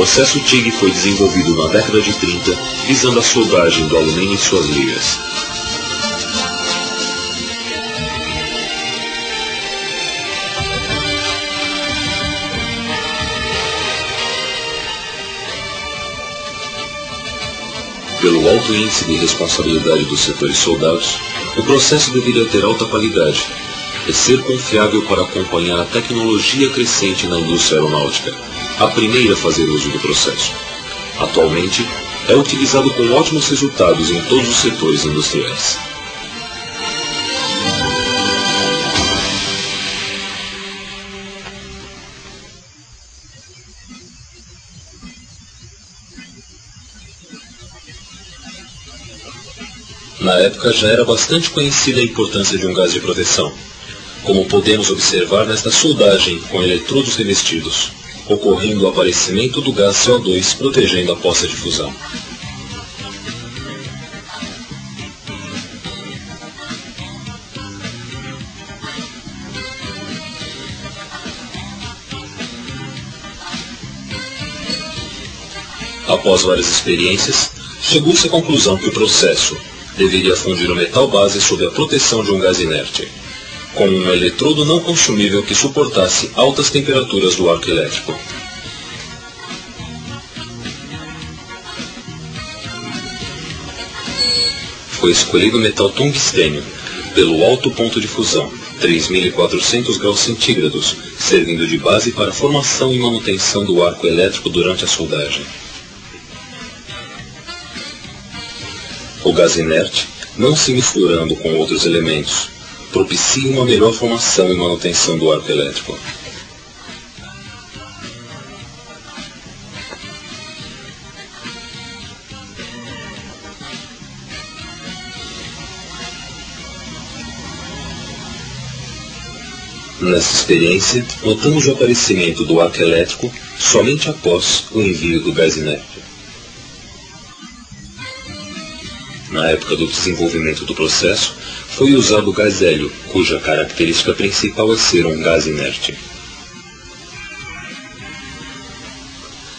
processo TIG foi desenvolvido na década de 30, visando a soldagem do alumínio em suas ligas. Pelo alto índice de responsabilidade dos setores soldados, o processo deveria ter alta qualidade e ser confiável para acompanhar a tecnologia crescente na indústria aeronáutica, a primeira a fazer uso do processo. Atualmente, é utilizado com ótimos resultados em todos os setores industriais. Na época já era bastante conhecida a importância de um gás de proteção, como podemos observar nesta soldagem com eletrodos revestidos, ocorrendo o aparecimento do gás CO2 protegendo a poça de fusão. Após várias experiências, chegou-se à conclusão que o processo deveria fundir o metal base sob a proteção de um gás inerte, com um eletrodo não consumível que suportasse altas temperaturas do arco elétrico. Foi escolhido o metal tungstênio, pelo alto ponto de fusão, 3.400 graus centígrados, servindo de base para a formação e manutenção do arco elétrico durante a soldagem. O gás inerte, não se misturando com outros elementos, propicia uma melhor formação e manutenção do arco elétrico. Nessa experiência, notamos o aparecimento do arco elétrico somente após o envio do gás inerte. Na época do desenvolvimento do processo, foi usado o gás hélio, cuja característica principal é ser um gás inerte.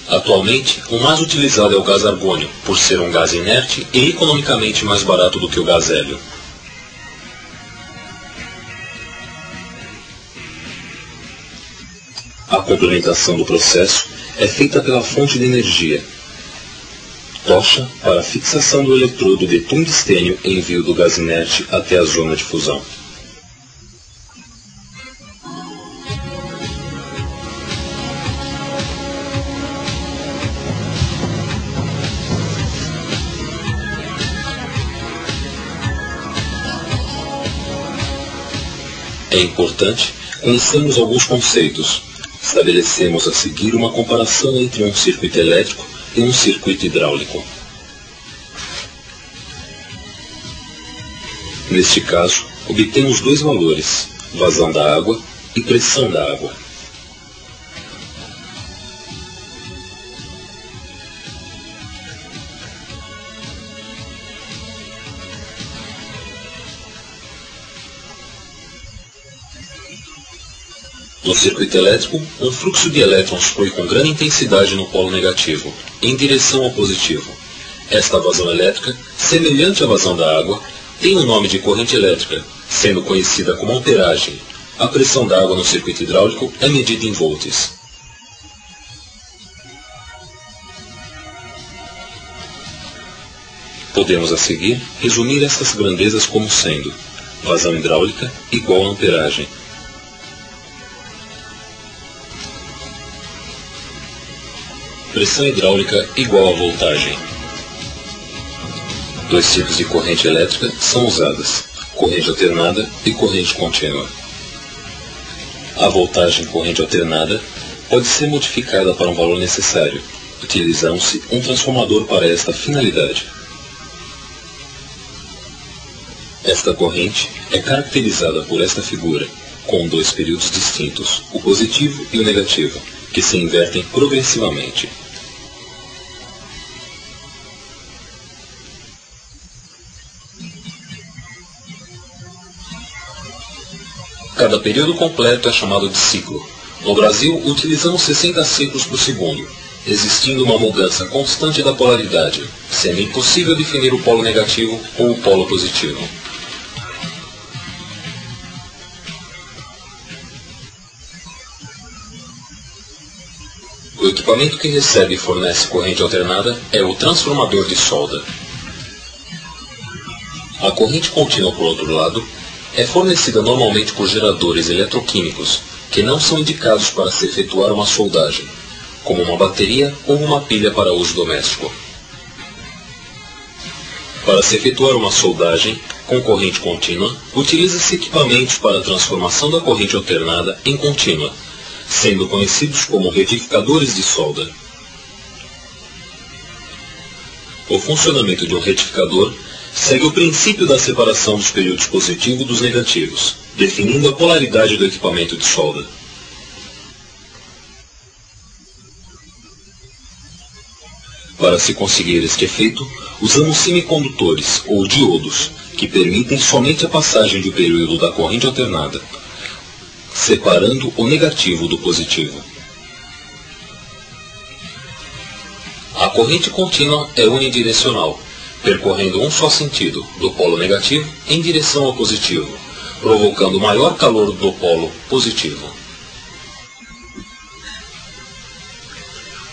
Atualmente, o mais utilizado é o gás argônio, por ser um gás inerte e economicamente mais barato do que o gás hélio. A complementação do processo é feita pela fonte de energia, tocha para a fixação do eletrodo de tungstênio e envio do gás inerte até a zona de fusão. É importante conhecermos alguns conceitos. Estabelecemos a seguir uma comparação entre um circuito elétrico e um circuito hidráulico. Neste caso, obtemos dois valores, vazão da água e pressão da água. No circuito elétrico, um fluxo de elétrons flui com grande intensidade no polo negativo, em direção ao positivo. Esta vazão elétrica, semelhante à vazão da água, tem o nome de corrente elétrica, sendo conhecida como amperagem. A pressão da água no circuito hidráulico é medida em volts. Podemos a seguir resumir estas grandezas como sendo: vazão hidráulica igual a amperagem. Pressão hidráulica igual a voltagem. Dois tipos de corrente elétrica são usadas: corrente alternada e corrente contínua. A voltagem corrente alternada pode ser modificada para um valor necessário, utilizando-se um transformador para esta finalidade. Esta corrente é caracterizada por esta figura, com dois períodos distintos, o positivo e o negativo, que se invertem progressivamente. Cada período completo é chamado de ciclo. No Brasil, utilizamos 60 ciclos por segundo. existindo uma mudança constante da polaridade, sendo impossível definir o polo negativo ou o polo positivo. O equipamento que recebe e fornece corrente alternada é o transformador de solda. A corrente contínua, por outro lado, é fornecida normalmente por geradores eletroquímicos, que não são indicados para se efetuar uma soldagem, como uma bateria ou uma pilha para uso doméstico. Para se efetuar uma soldagem com corrente contínua, utiliza-se equipamentos para a transformação da corrente alternada em contínua, sendo conhecidos como retificadores de solda. O funcionamento de um retificador segue o princípio da separação dos períodos positivos dos negativos, definindo a polaridade do equipamento de solda. Para se conseguir este efeito, usamos semicondutores ou diodos, que permitem somente a passagem do período da corrente alternada, separando o negativo do positivo. A corrente contínua é unidirecional, percorrendo um só sentido, do polo negativo em direção ao positivo, provocando maior calor do polo positivo.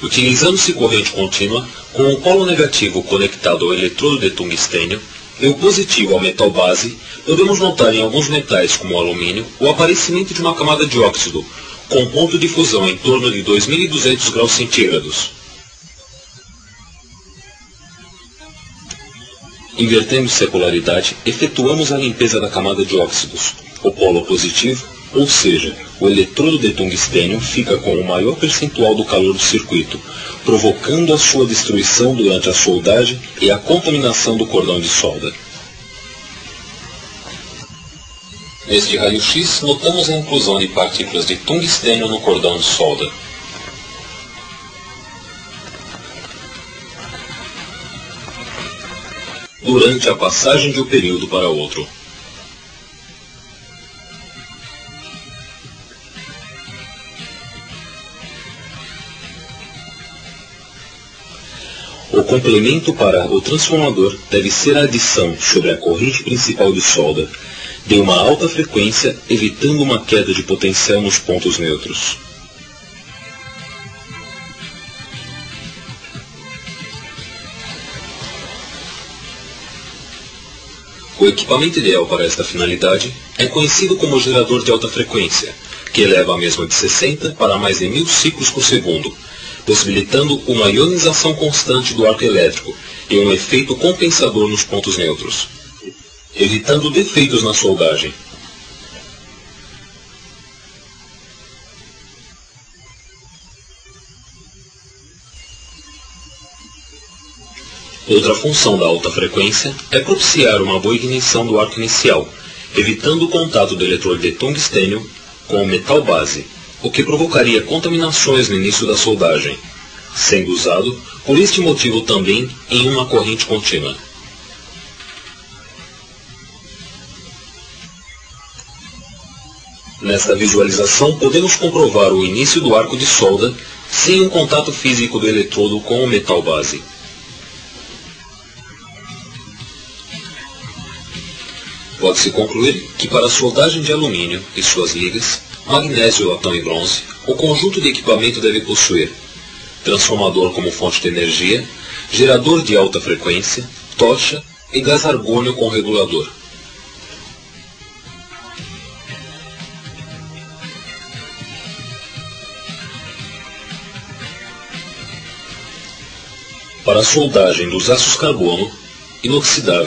Utilizando-se corrente contínua, com o polo negativo conectado ao eletrodo de tungstênio e o positivo ao metal base, podemos notar em alguns metais, como o alumínio, o aparecimento de uma camada de óxido, com ponto de fusão em torno de 2.200 graus centígrados. Invertendo-se a polaridade, efetuamos a limpeza da camada de óxidos. O polo positivo, ou seja, o eletrodo de tungstênio, fica com o maior percentual do calor do circuito, provocando a sua destruição durante a soldagem e a contaminação do cordão de solda. Neste raio-x, notamos a inclusão de partículas de tungstênio no cordão de solda. Durante a passagem de um período para outro. O complemento para o transformador deve ser a adição sobre a corrente principal de solda de uma alta frequência, evitando uma queda de potencial nos pontos neutros. O equipamento ideal para esta finalidade é conhecido como gerador de alta frequência, que eleva a mesma de 60 para mais de 1000 ciclos por segundo, possibilitando uma ionização constante do arco elétrico e um efeito compensador nos pontos neutros, evitando defeitos na soldagem. Outra função da alta frequência é propiciar uma boa ignição do arco inicial, evitando o contato do eletrodo de tungstênio com o metal base, o que provocaria contaminações no início da soldagem, sendo usado, por este motivo também, em uma corrente contínua. Nesta visualização, podemos comprovar o início do arco de solda sem um contato físico do eletrodo com o metal base. Pode-se concluir que para a soldagem de alumínio e suas ligas, magnésio, latão e bronze, o conjunto de equipamento deve possuir transformador como fonte de energia, gerador de alta frequência, tocha e gás argônio com regulador. Para a soldagem dos aços carbono inoxidáveis,